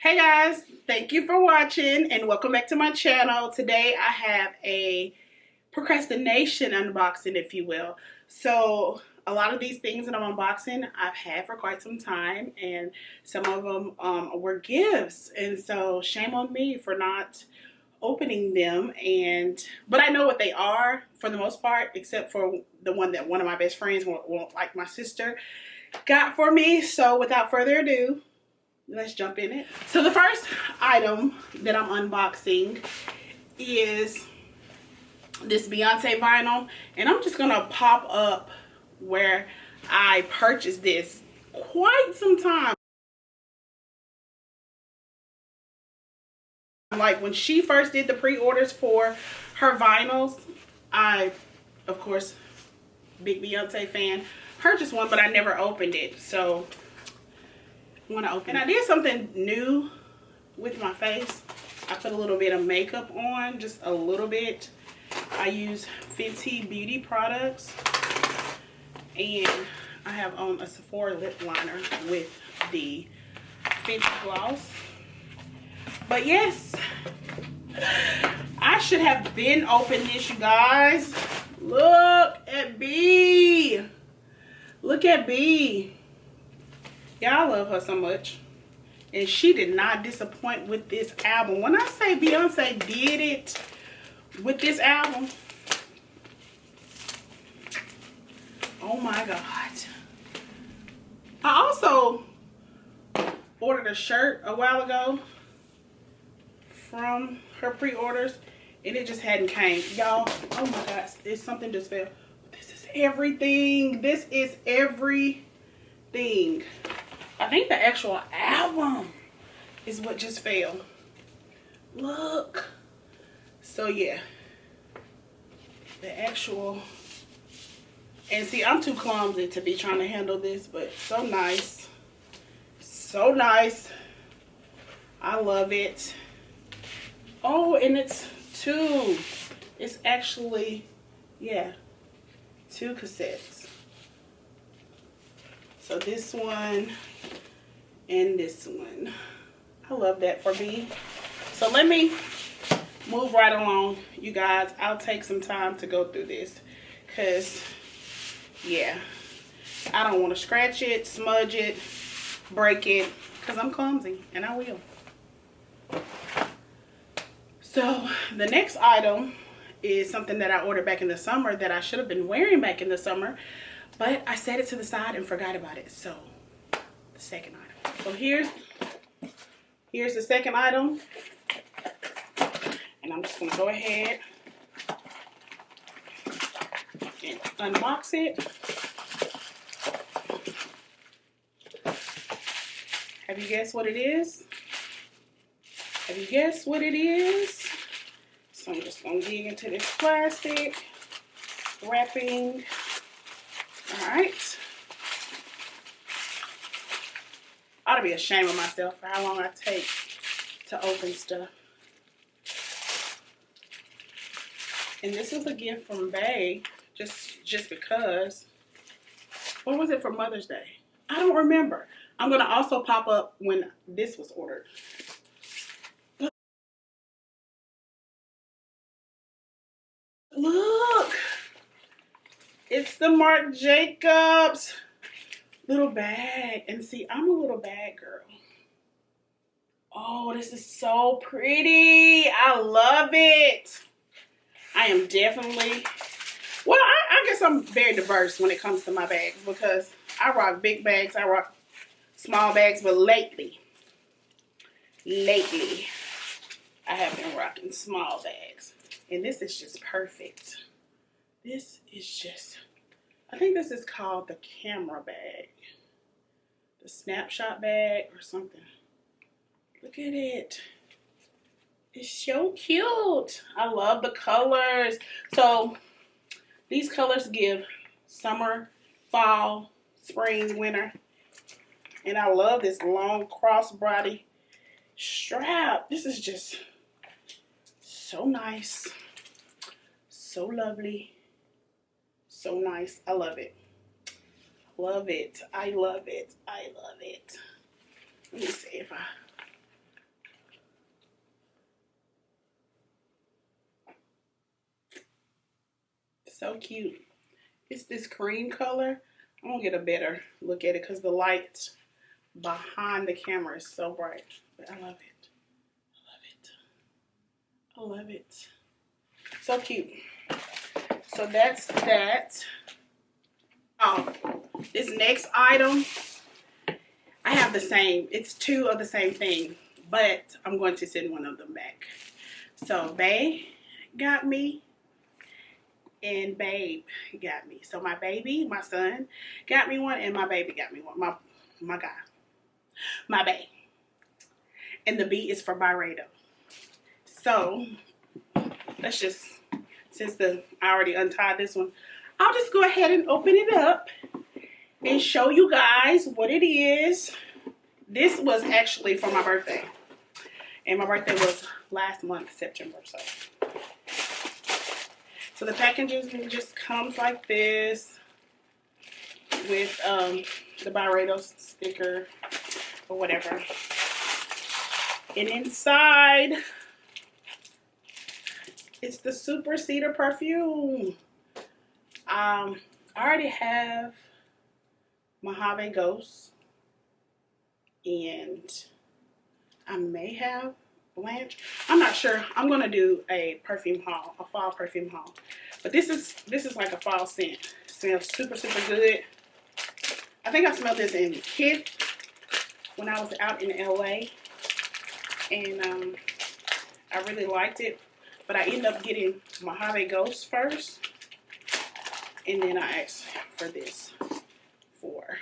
Hey guys, thank you for watching and welcome back to my channel. Today I have a procrastination unboxing, if you will. So a lot of these things that I'm unboxing I've had for quite some time, and some of them were gifts, and so shame on me for not opening them. But I know what they are for the most part, except for the one that one of my best friends, like my sister, got for me. So without further ado, let's jump in it. So the first item that I'm unboxing is this Beyonce vinyl, and I'm just gonna pop up where I purchased this quite some time. Like when she first did the pre-orders for her vinyls, I, of course, big Beyonce fan, purchased one, but I never opened it. So I'm gonna open it. And I did something new with my face. I put a little bit of makeup on, just a little bit. I use Fenty Beauty products, and I have on a Sephora lip liner with the Fenty gloss. But yes, I should have been open this, you guys. Look at B. Look at B. Y'all love her so much. And she did not disappoint with this album. When I say Beyonce did it with this album, oh my God. I also ordered a shirt a while ago from her pre-orders, and it just hadn't came. Y'all, oh my God, there's something just fell. This is everything. This is everything. I think the actual album is what just fell. Look. So yeah, the actual, and see, I'm too clumsy to be trying to handle this, but so nice. So nice. I love it. Oh, and it's two. It's actually, yeah, two cassettes. So this one and this one. I love that for me. So let me move right along, you guys. I'll take some time to go through this, because yeah, I don't want to scratch it, smudge it, break it, because I'm clumsy, and I will. So the next item is something that I ordered back in the summer that I should have been wearing back in the summer, but I set it to the side and forgot about it. So the second item. So here's the second item, and I'm just gonna go ahead and unbox it. Have you guessed what it is? Have you guessed what it is? So I'm just gonna dig into this plastic wrapping. All right. I ought to be ashamed of myself for how long I take to open stuff. And this was a gift from Bae, just because. What was it for Mother's Day? I don't remember. I'm gonna also pop up when this was ordered. Look, it's the Marc Jacobs little bag. And see, I'm a little bag girl. Oh, this is so pretty. I love it. I am definitely, well, I guess I'm very diverse when it comes to my bags, because I rock big bags, I rock small bags, but lately, I have been rocking small bags. And this is just perfect. This is just, I think this is called the camera bag. The snapshot bag or something. Look at it. It's so cute. I love the colors. So these colors give summer, fall, spring, winter. And I love this long crossbody strap. This is just so nice. So lovely. So nice. I love it. Love it. I love it. I love it. Let me see if I So cute. It's this cream color. I'm gonna get a better look at it because the light behind the camera is so bright. But I love it. I love it. I love it. So cute. So that's that. Oh, this next item, I have the same. It's two of the same thing, but I'm going to send one of them back. So Bae got me, and Babe got me. So my baby, my son, got me one, and my baby got me one. My guy, my bae. And the B is for Byredo. So let's just, since I already untied this one, I'll just go ahead and open it up and show you guys what it is. This was actually for my birthday, and my birthday was last month, September. So the packaging just comes like this with the Byredo sticker or whatever. And inside, it's the Super Cedar perfume. I already have Mojave Ghost, and I may have Blanche. I'm not sure. I'm gonna do a perfume haul, a fall perfume haul. But this is like a fall scent. It smells super, super good. I think I smelled this in Kids when I was out in LA, and I really liked it. But I ended up getting Mojave Ghost first, and then I asked for this for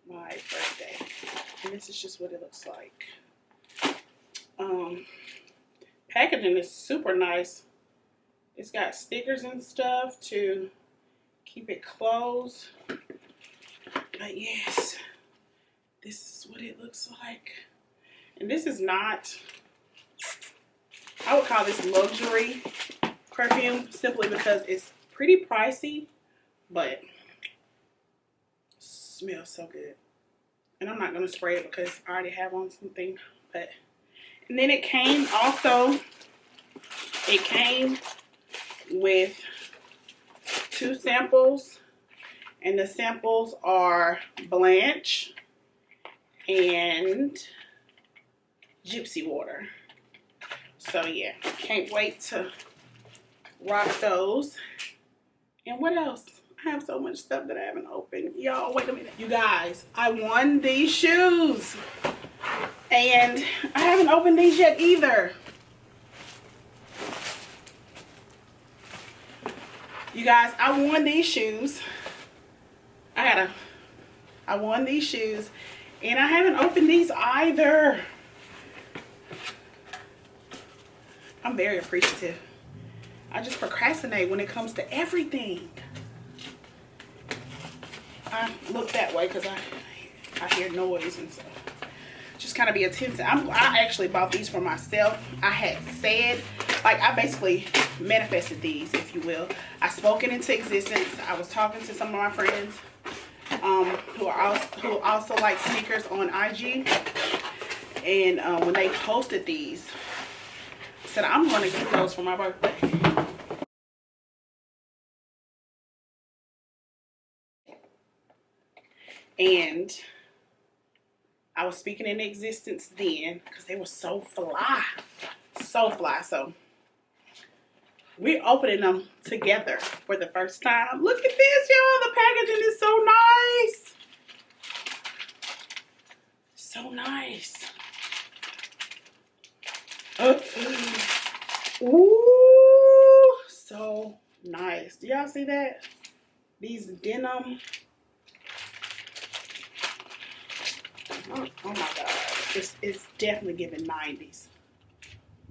my birthday. And this is just what it looks like. Packaging is super nice. It's got stickers and stuff to keep it closed. But yes, this is what it looks like. And this is not, I would call this luxury perfume simply because it's pretty pricey, but smells so good. And I'm not going to spray it because I already have on something. But, and then it came also, it came with 2 samples. And the samples are Blanche and Gypsy Water. So yeah, can't wait to rock those. And what else? I have so much stuff that I haven't opened. Y'all, wait a minute. You guys, I won these shoes. And I haven't opened these yet either. You guys, I won these shoes. I won these shoes. And I haven't opened these either. I'm very appreciative. I just procrastinate when it comes to everything. I look that way because I hear noise and stuff. Just kind of be attentive. I actually bought these for myself. I had said, like, I basically manifested these, if you will. I spoke it into existence. I was talking to some of my friends who also like sneakers on IG. And when they posted these, I said, I'm going to get those for my birthday. And I was speaking in existence then because they were so fly. So fly. So we're opening them together for the first time. Look at this, y'all. The packaging is so nice. So nice. Ooh, so nice. Do y'all see that? These denim. Oh my God. It's definitely giving 90s.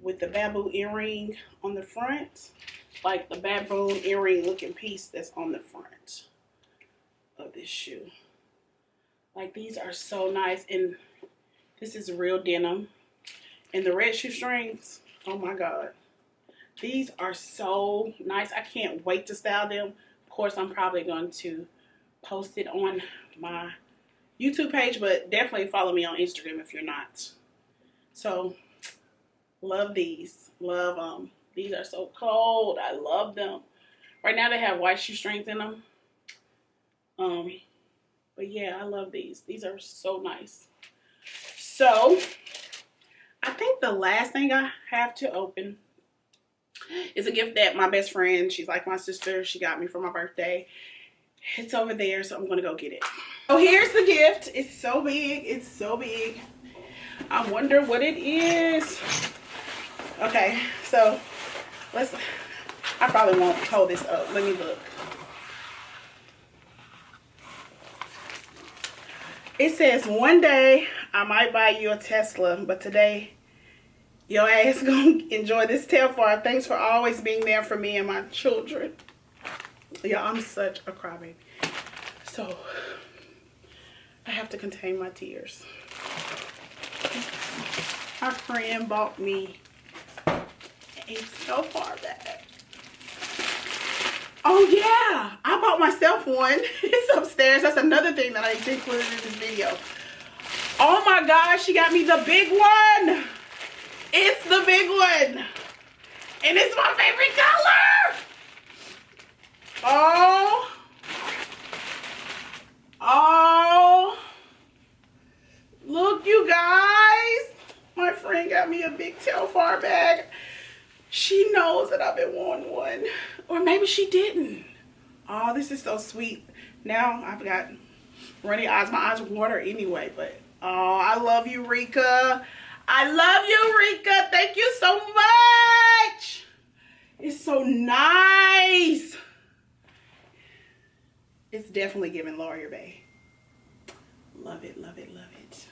With the bamboo earring on the front. Like the baboon earring looking piece that's on the front of this shoe. Like, these are so nice. And this is real denim. And the red shoestrings, oh my God. These are so nice. I can't wait to style them. Of course, I'm probably going to post it on my YouTube page, but definitely follow me on Instagram if you're not. So, love these. Love These are so cold. I love them. Right now they have white shoestrings in them. But yeah, I love these. These are so nice. So I think the last thing I have to open is a gift that my best friend, she's like my sister, she got me for my birthday. It's over there, so I'm gonna go get it. So here's the gift. It's so big. It's so big. I wonder what it is. Okay, so I probably won't hold this up. Let me look. It says, one day I might buy you a Tesla, but today your ass gonna enjoy this Telfar. Thanks for always being there for me and my children. Yeah, I'm such a crybaby. So I have to contain my tears. My friend bought me a Telfar bag. Oh yeah, I bought myself one. It's upstairs. That's another thing that I need to include in this video. Oh my gosh, she got me the big one. It's the big one. And it's my favorite color. Oh. Oh. Look, you guys. My friend got me a big Telfar bag. She knows that I've been wanting one. Or maybe she didn't. Oh, this is so sweet. Now I've got runny eyes. My eyes water anyway. But, oh, I love you, Rika. I love you, Rika. Thank you so much. It's so nice. It's definitely giving Lawyer Bay. Love it, love it, love it.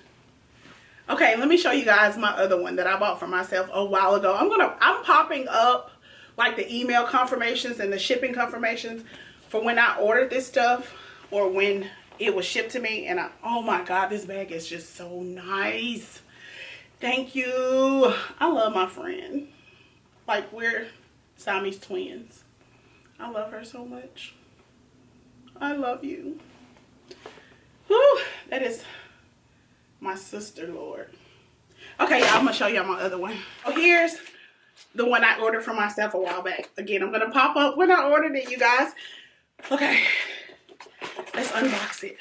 Okay, let me show you guys my other one that I bought for myself a while ago. I'm popping up like the email confirmations and the shipping confirmations for when I ordered this stuff or when it was shipped to me. And oh my God, this bag is just so nice. Thank you. I love my friend. Like, we're Siamese twins. I love her so much. I love you. Whew, that is my sister, Lord. Okay, y'all, I'm gonna show y'all my other one. So here's the one I ordered for myself a while back. Again, I'm gonna pop up when I ordered it, you guys. Okay, let's unbox it.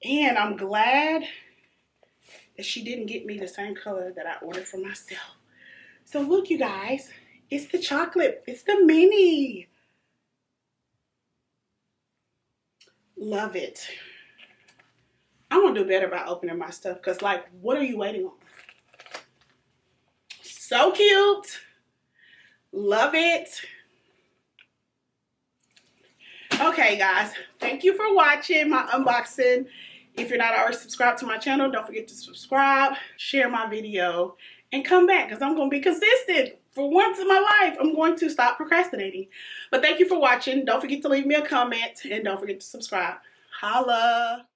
And I'm glad that she didn't get me the same color that I ordered for myself. So look, you guys, it's the chocolate. It's the mini. Love it. I'm gonna do better by opening my stuff because, like, what are you waiting on? So cute. Love it. Okay, guys, thank you for watching my unboxing. If you're not already subscribed to my channel, don't forget to subscribe, share my video, and come back because I'm going to be consistent. For once in my life, I'm going to stop procrastinating. But thank you for watching. Don't forget to leave me a comment and don't forget to subscribe. Holla!